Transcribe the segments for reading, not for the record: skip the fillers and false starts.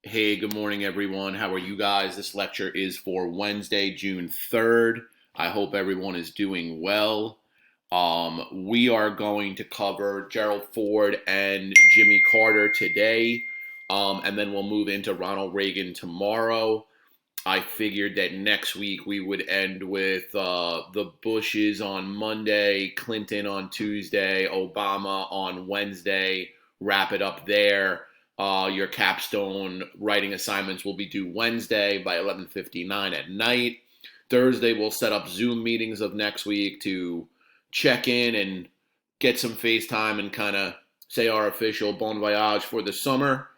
Hey, good morning, everyone. How are you guys? This lecture is for Wednesday, June 3rd. I hope everyone is doing well. We are going to cover Gerald Ford and Jimmy Carter today, and then we'll move into Ronald Reagan tomorrow. I figured that next week we would end with the Bushes on Monday, Clinton on Tuesday, Obama on Wednesday, wrap it up there. Your capstone writing assignments will be due Wednesday by 11:59 at night. Thursday, we'll set up Zoom meetings of next week to check in and get some FaceTime and kind of say our official bon voyage for the summer.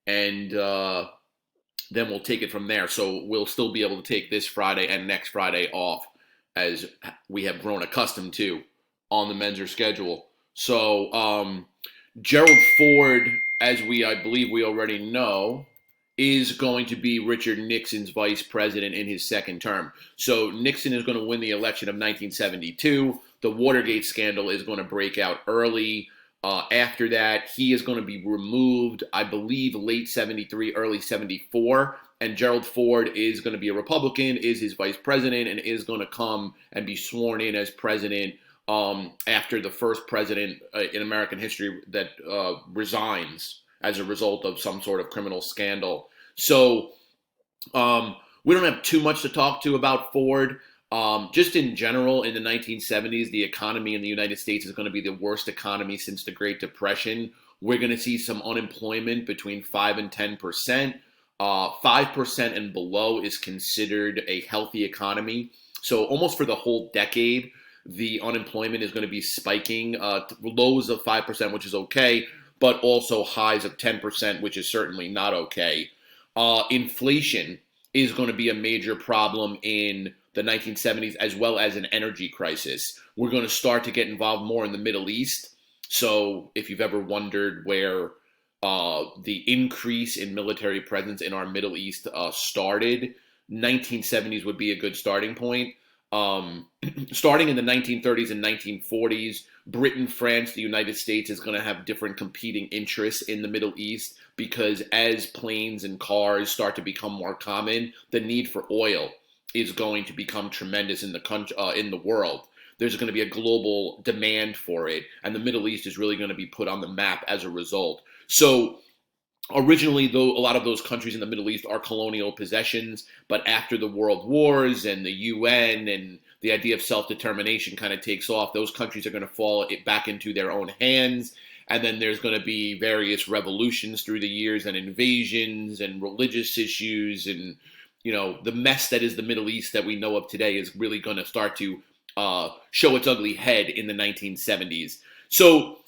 And then we'll take it from there. So we'll still be able to take this Friday and next Friday off as we have grown accustomed to on the Menzer schedule. So Gerald Ford, as I believe we already know, is going to be Richard Nixon's vice president in his second term. So Nixon is going to win the election of 1972. The Watergate scandal is going to break out early. After that, he is going to be removed, I believe, late 73, early 74. And Gerald Ford is going to be a Republican, is his vice president, and is going to come and be sworn in as president after the first president in American history that resigns as a result of some sort of criminal scandal. So we don't have too much to talk to about Ford. Just in general, in the 1970s, the economy in the United States is going to be the worst economy since the Great Depression. We're going to see some unemployment between 5 and 10%. 5% and below is considered a healthy economy. So almost for the whole decade, the unemployment is going to be spiking. Lows of 5%, which is okay, but also highs of 10%, which is certainly not okay. Inflation is going to be a major problem in the 1970s, as well as an energy crisis. We're going to start to get involved more in the Middle East. So if you've ever wondered where the increase in military presence in our Middle East started, 1970s would be a good starting point. Starting in the 1930s and 1940s, Britain, France, the United States is going to have different competing interests in the Middle East because as planes and cars start to become more common, the need for oil is going to become tremendous in the country, in the world. There's going to be a global demand for it, and the Middle East is really going to be put on the map as a result. So originally, though, a lot of those countries in the Middle East are colonial possessions, but after the world wars and the UN and the idea of self-determination kind of takes off, those countries are going to fall back into their own hands. And then there's going to be various revolutions through the years and invasions and religious issues, and the mess that is the Middle East that we know of today is really going to start to show its ugly head in the 1970s. So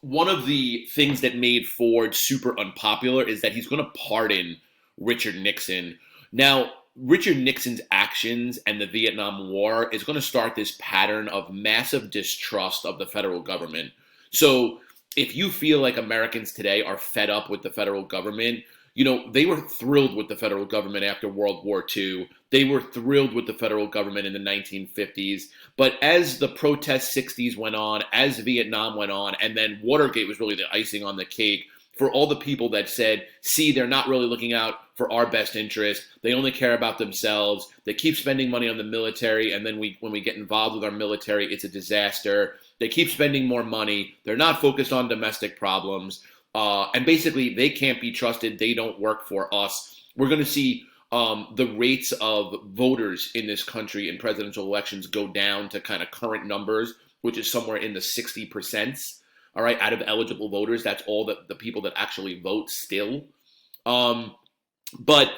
one of the things that made Ford super unpopular is that he's going to pardon Richard Nixon. Now, Richard Nixon's actions and the Vietnam War is going to start this pattern of massive distrust of the federal government. So if you feel like Americans today are fed up with the federal government, they were thrilled with the federal government after World War II. They were thrilled with the federal government in the 1950s. But as the protest 60s went on, as Vietnam went on, and then Watergate was really the icing on the cake for all the people that said, see, they're not really looking out for our best interest. They only care about themselves. They keep spending money on the military, and then when we get involved with our military, it's a disaster. They keep spending more money. They're not focused on domestic problems. And basically, they can't be trusted. They don't work for us. We're going to see the rates of voters in this country in presidential elections go down to kind of current numbers, which is somewhere in the 60%. All right, out of eligible voters, that's all the people that actually vote still. But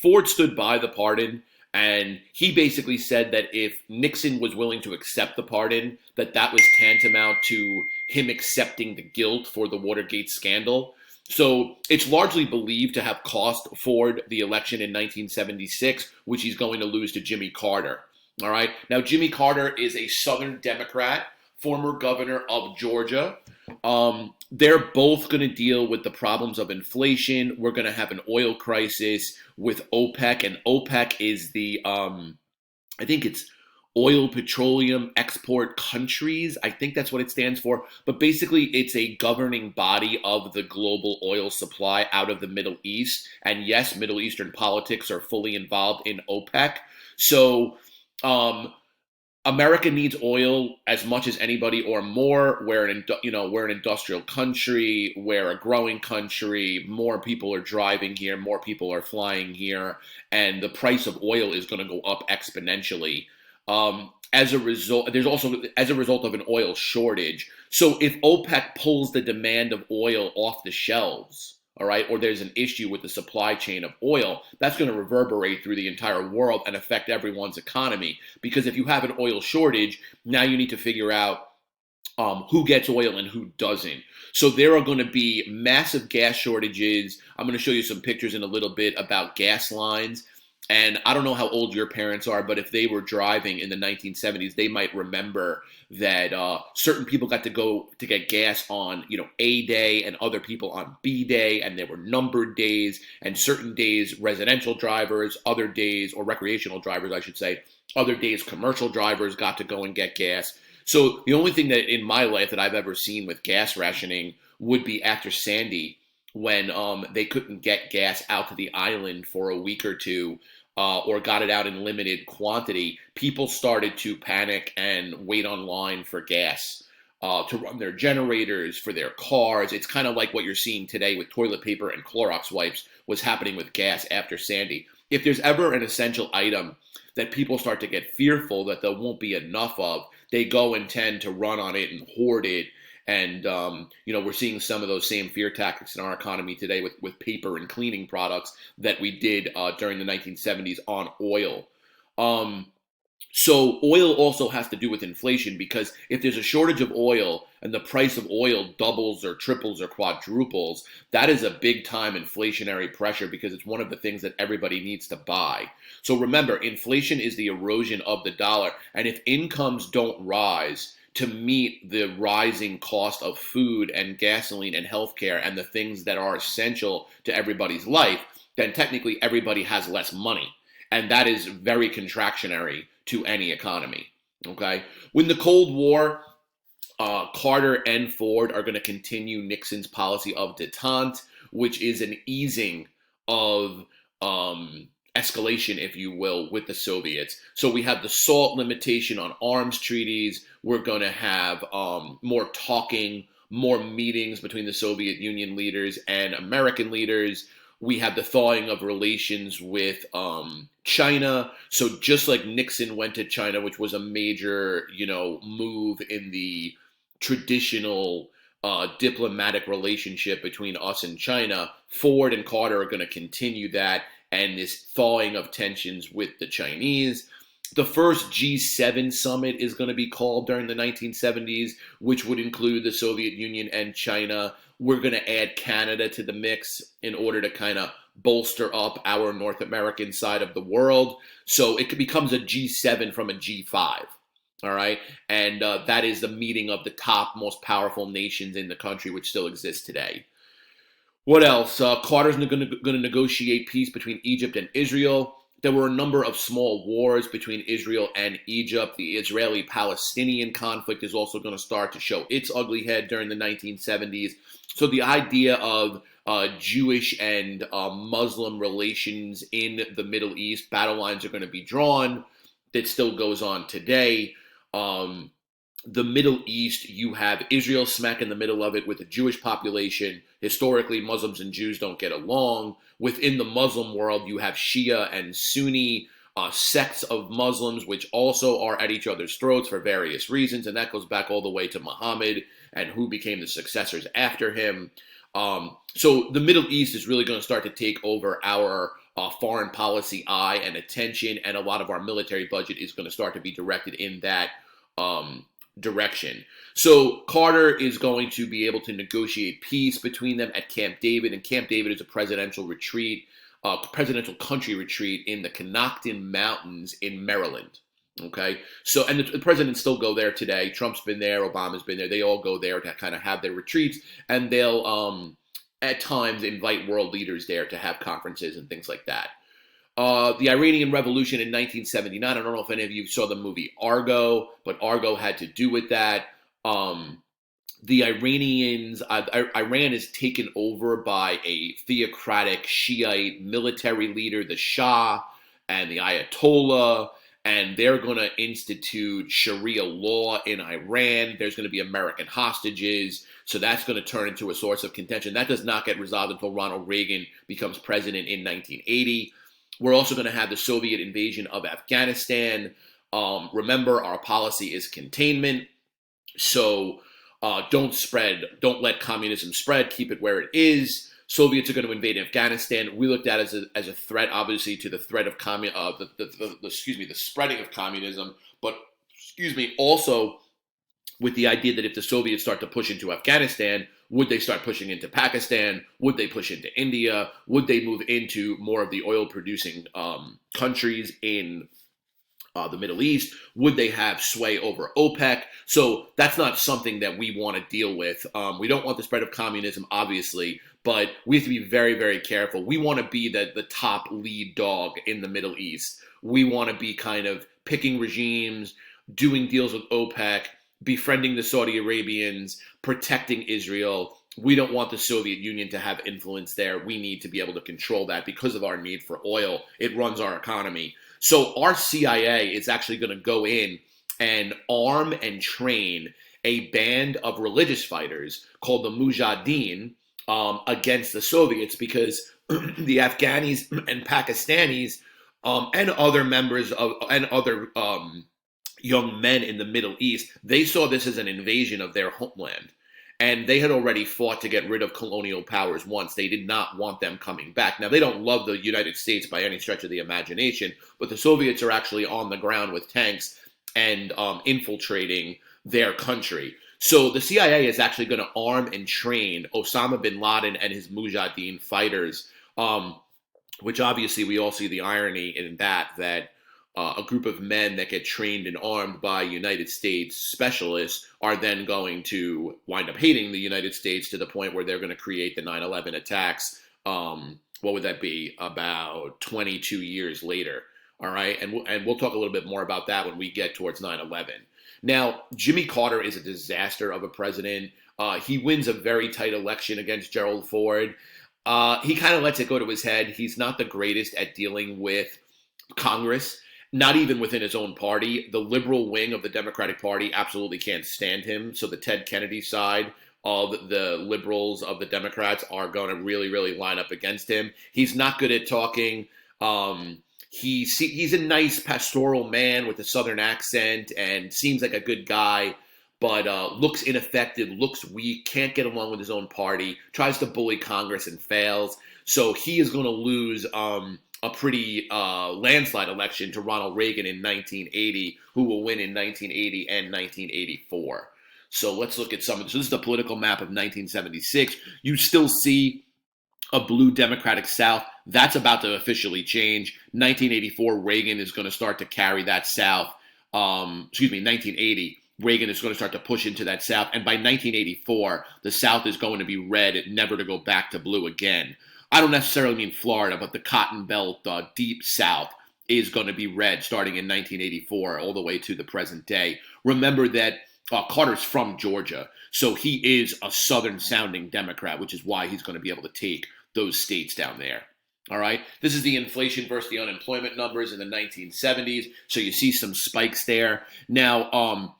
Ford stood by the pardon. And he basically said that if Nixon was willing to accept the pardon, that was tantamount to him accepting the guilt for the Watergate scandal. So it's largely believed to have cost Ford the election in 1976, which he's going to lose to Jimmy Carter. All right. Now, Jimmy Carter is a Southern Democrat, former governor of Georgia. They're both going to deal with the problems of inflation. We're going to have an oil crisis with OPEC, and OPEC is the, I think it's oil petroleum export countries. I think that's what it stands for. But basically, it's a governing body of the global oil supply out of the Middle East. And yes, Middle Eastern politics are fully involved in OPEC. So America needs oil as much as anybody or more. We're an industrial country, we're a growing country, more people are driving here, more people are flying here, and the price of oil is going to go up exponentially. As a result, there's also as a result of an oil shortage. So if OPEC pulls the demand of oil off the shelves, all right, or there's an issue with the supply chain of oil, that's going to reverberate through the entire world and affect everyone's economy. Because if you have an oil shortage, now you need to figure out who gets oil and who doesn't. So there are going to be massive gas shortages. I'm going to show you some pictures in a little bit about gas lines. And I don't know how old your parents are, but if they were driving in the 1970s, they might remember that certain people got to go to get gas on, A day, and other people on B day, and there were numbered days, and certain days residential drivers, other days, or recreational drivers, I should say, other days commercial drivers got to go and get gas. So the only thing that in my life that I've ever seen with gas rationing would be after Sandy, when they couldn't get gas out to the island for a week or two, or got it out in limited quantity. People started to panic and wait online for gas to run their generators, for their cars. It's kind of like what you're seeing today with toilet paper and Clorox wipes was happening with gas after Sandy. If there's ever an essential item that people start to get fearful that there won't be enough of, they go and tend to run on it and hoard it. And, we're seeing some of those same fear tactics in our economy today with paper and cleaning products that we did during the 1970s on oil. So oil also has to do with inflation, because if there's a shortage of oil and the price of oil doubles or triples or quadruples, that is a big time inflationary pressure, because it's one of the things that everybody needs to buy. So remember, inflation is the erosion of the dollar. And if incomes don't rise to meet the rising cost of food and gasoline and healthcare and the things that are essential to everybody's life, then technically everybody has less money. And that is very contractionary to any economy, okay? When the Cold War, Carter and Ford are going to continue Nixon's policy of détente, which is an easing of escalation, if you will, with the Soviets. So we have the SALT limitation on arms treaties. We're going to have more talking, more meetings between the Soviet Union leaders and American leaders. We have the thawing of relations with China. So just like Nixon went to China, which was a major, move in the traditional diplomatic relationship between us and China, Ford and Carter are going to continue that, and this thawing of tensions with the Chinese. The first G7 summit is going to be called during the 1970s, which would include the Soviet Union and China. We're going to add Canada to the mix in order to kind of bolster up our North American side of the world. So it becomes a G7 from a G5. All right. And that is the meeting of the top, most powerful nations in the country, which still exists today. What else? Carter's going to negotiate peace between Egypt and Israel. There were a number of small wars between Israel and Egypt. The Israeli-Palestinian conflict is also going to start to show its ugly head during the 1970s. So the idea of Jewish and Muslim relations in the Middle East, battle lines are going to be drawn. That still goes on today. The Middle East, you have Israel smack in the middle of it with the Jewish population. Historically, Muslims and Jews don't get along. Within the Muslim world, you have Shia and Sunni sects of Muslims, which also are at each other's throats for various reasons. And that goes back all the way to Muhammad and who became the successors after him. So the Middle East is really going to start to take over our foreign policy eye and attention. And a lot of our military budget is going to start to be directed in that direction. So Carter is going to be able to negotiate peace between them at Camp David, and Camp David is a presidential retreat, presidential country retreat in the Connaughton Mountains in Maryland. Okay, so and the presidents still go there today. Trump's been there, Obama's been there. They all go there to kind of have their retreats, and they'll at times invite world leaders there to have conferences and things like that. The Iranian Revolution in 1979. I don't know if any of you saw the movie Argo, but Argo had to do with that. The Iranians, Iran is taken over by a theocratic Shiite military leader, the Shah, and the Ayatollah, and they're going to institute Sharia law in Iran. There's going to be American hostages, so that's going to turn into a source of contention. That does not get resolved until Ronald Reagan becomes president in 1980. We're also going to have the Soviet invasion of Afghanistan. Remember, our policy is containment, so don't let communism spread. Keep it where it is. Soviets are going to invade Afghanistan. We looked at it as a threat, obviously, to the threat of the spreading of communism, but also with the idea that if the Soviets start to push into Afghanistan, would they start pushing into Pakistan? Would they push into India? Would they move into more of the oil-producing countries in the Middle East? Would they have sway over OPEC? So that's not something that we want to deal with. We don't want the spread of communism, obviously, but we have to be very, very careful. We want to be the top lead dog in the Middle East. We want to be kind of picking regimes, doing deals with OPEC, befriending the Saudi Arabians, protecting Israel. We don't want the Soviet Union to have influence there. We need to be able to control that because of our need for oil. It runs our economy. So our CIA is actually going to go in and arm and train a band of religious fighters called the Mujahideen against the Soviets, because the Afghanis and Pakistanis and other members of and other young men in the Middle East, they saw this as an invasion of their homeland. And they had already fought to get rid of colonial powers once. They did not want them coming back. Now, they don't love the United States by any stretch of the imagination, but the Soviets are actually on the ground with tanks and infiltrating their country. So the CIA is actually going to arm and train Osama bin Laden and his Mujahideen fighters, which obviously we all see the irony in that a group of men that get trained and armed by United States specialists are then going to wind up hating the United States to the point where they're going to create the 9/11 attacks. What would that be? About 22 years later. All right. And we'll talk a little bit more about that when we get towards 9/11. Now, Jimmy Carter is a disaster of a president. He wins a very tight election against Gerald Ford. He kind of lets it go to his head. He's not the greatest at dealing with Congress. Not even within his own party. The liberal wing of the Democratic Party absolutely can't stand him. So the Ted Kennedy side of the liberals of the Democrats are going to really, really line up against him. He's not good at talking. He's a nice pastoral man with a Southern accent and seems like a good guy, but looks ineffective, looks weak, can't get along with his own party, tries to bully Congress and fails. So he is going to lose a pretty landslide election to Ronald Reagan in 1980, who will win in 1980 and 1984. So let's look at some of this. So this is the political map of 1976. You still see a blue Democratic South. That's about to officially change. 1984, Reagan is going to start to carry that South. 1980, Reagan is going to start to push into that South. And by 1984, the South is going to be red, never to go back to blue again. I don't necessarily mean Florida, but the Cotton Belt, deep South, is going to be red starting in 1984 all the way to the present day. Remember that Carter's from Georgia, so he is a Southern-sounding Democrat, which is why he's going to be able to take those states down there. All right, this is the inflation versus the unemployment numbers in the 1970s, so you see some spikes there. Now,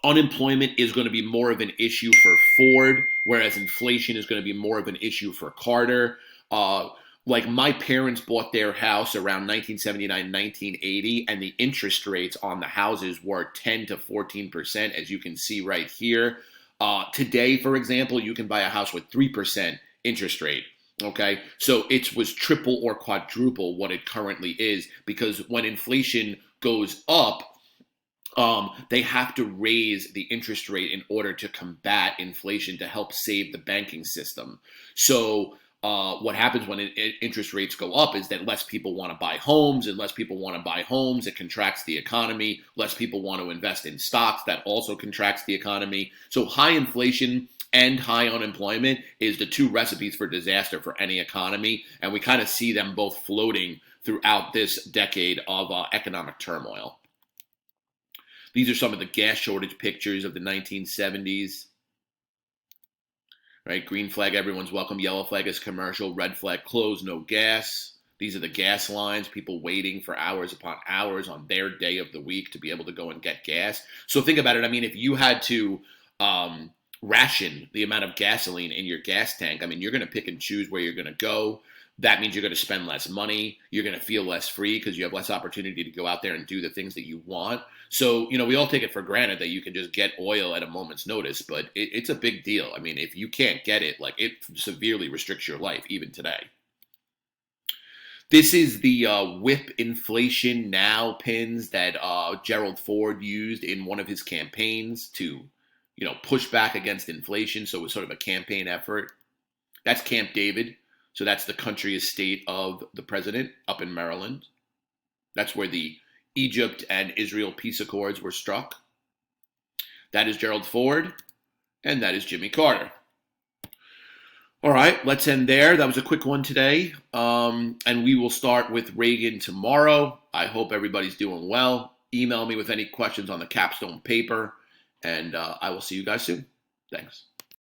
unemployment is going to be more of an issue for Ford, whereas inflation is going to be more of an issue for Carter. Like my parents bought their house around 1979, 1980, and the interest rates on the houses were 10 to 14%, as you can see right here. Today, for example, you can buy a house with 3% interest rate. Okay, so it was triple or quadruple what it currently is, because when inflation goes up, they have to raise the interest rate in order to combat inflation to help save the banking system. So what happens when interest rates go up is that less people want to buy homes, and less people want to buy homes, it contracts the economy. Less people want to invest in stocks, that also contracts the economy. So high inflation and high unemployment is the two recipes for disaster for any economy. And we kind of see them both floating throughout this decade of economic turmoil. These are some of the gas shortage pictures of the 1970s. Right, green flag, everyone's welcome. Yellow flag is commercial. Red flag, closed, no gas. These are the gas lines, people waiting for hours upon hours on their day of the week to be able to go and get gas. So think about it. I mean, if you had to ration the amount of gasoline in your gas tank, I mean, you're going to pick and choose where you're going to go. That means you're going to spend less money. You're going to feel less free because you have less opportunity to go out there and do the things that you want. So, we all take it for granted that you can just get oil at a moment's notice, but it's a big deal. I mean, if you can't get it, like, it severely restricts your life even today. This is the whip inflation now pins that Gerald Ford used in one of his campaigns to, push back against inflation. So it was sort of a campaign effort. That's Camp David. So that's the country estate of the president up in Maryland. That's where the Egypt and Israel peace accords were struck. That is Gerald Ford, and that is Jimmy Carter. All right, let's end there. That was a quick one today. And we will start with Reagan tomorrow. I hope everybody's doing well. Email me with any questions on the capstone paper, and I will see you guys soon. Thanks.